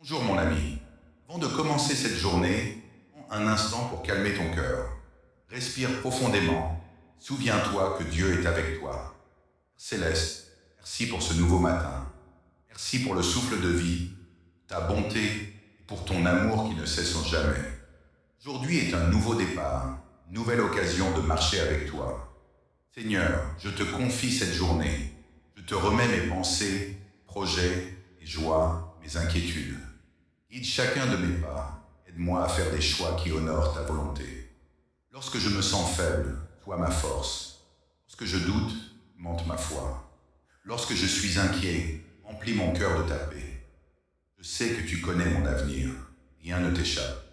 Bonjour mon ami. Avant de commencer cette journée, prends un instant pour calmer ton cœur. Respire profondément. Souviens-toi que Dieu est avec toi. Céleste, merci pour ce nouveau matin. Merci pour le souffle de vie, ta bonté et pour ton amour qui ne cesse jamais. Aujourd'hui est un nouveau départ, une nouvelle occasion de marcher avec toi. Seigneur, je te confie cette journée. Je te remets mes pensées, projets et joies, mes inquiétudes. Guide chacun de mes pas. Aide-moi à faire des choix qui honorent ta volonté. Lorsque je me sens faible, sois ma force. Lorsque je doute, monte ma foi. Lorsque je suis inquiet, remplis mon cœur de ta paix. Je sais que tu connais mon avenir. Rien ne t'échappe.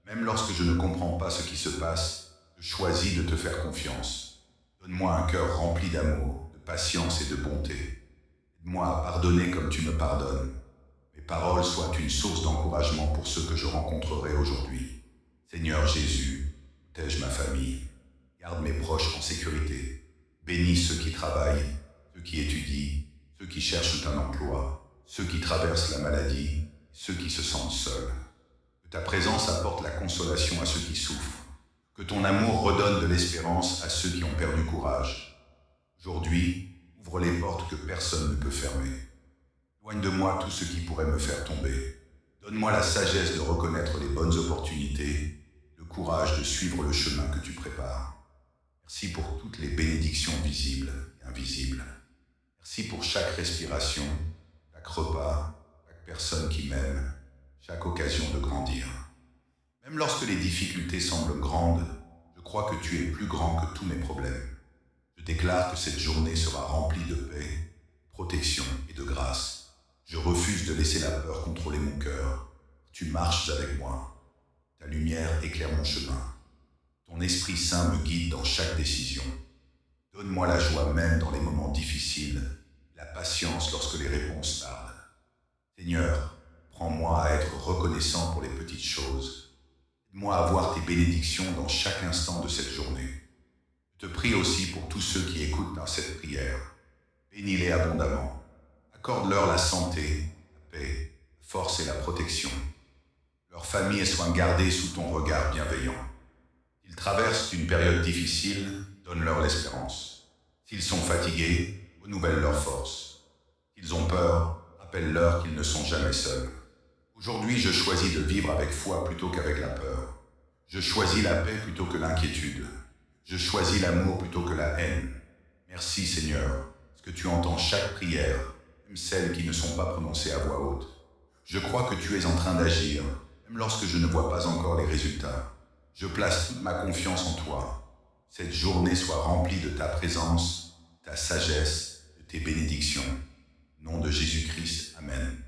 Même lorsque je ne comprends pas ce qui se passe, je choisis de te faire confiance. Donne-moi un cœur rempli d'amour, de patience et de bonté. Aide-moi à pardonner comme tu me pardonnes. Mes paroles soient une source d'encouragement pour ceux que je rencontrerai aujourd'hui. Seigneur Jésus, protège ma famille, garde mes proches en sécurité, bénis ceux qui travaillent, ceux qui étudient, ceux qui cherchent un emploi, ceux qui traversent la maladie, ceux qui se sentent seuls. Que ta présence apporte la consolation à ceux qui souffrent, que ton amour redonne de l'espérance à ceux qui ont perdu courage. Aujourd'hui, ouvre les portes que personne ne peut fermer. Éloigne de moi tout ce qui pourrait me faire tomber. Donne-moi la sagesse de reconnaître les bonnes opportunités, le courage de suivre le chemin que tu prépares. Merci pour toutes les bénédictions visibles et invisibles. Merci pour chaque respiration, chaque repas, chaque personne qui m'aime, chaque occasion de grandir. Même lorsque les difficultés semblent grandes, je crois que tu es plus grand que tous mes problèmes. Je déclare que cette journée sera remplie de paix, protection et de grâce. Je refuse de laisser la peur contrôler mon cœur. Tu marches avec moi. Ta lumière éclaire mon chemin. Ton Esprit Saint me guide dans chaque décision. Donne-moi la joie même dans les moments difficiles, la patience lorsque les réponses tardent. Seigneur, prends-moi à être reconnaissant pour les petites choses. Aide-moi à voir tes bénédictions dans chaque instant de cette journée. Je te prie aussi pour tous ceux qui écoutent dans cette prière. Bénis-les abondamment. Accorde-leur la santé, la paix, la force et la protection. Leurs familles soient gardées sous ton regard bienveillant. S'ils traversent une période difficile, donne-leur l'espérance. S'ils sont fatigués, renouvelle leur force. S'ils ont peur, rappelle-leur qu'ils ne sont jamais seuls. Aujourd'hui, je choisis de vivre avec foi plutôt qu'avec la peur. Je choisis la paix plutôt que l'inquiétude. Je choisis l'amour plutôt que la haine. Merci Seigneur, parce que tu entends chaque prière, même celles qui ne sont pas prononcées à voix haute. Je crois que tu es en train d'agir, même lorsque je ne vois pas encore les résultats. Je place toute ma confiance en toi. Cette journée soit remplie de ta présence, ta sagesse, de tes bénédictions. Au nom de Jésus-Christ, Amen.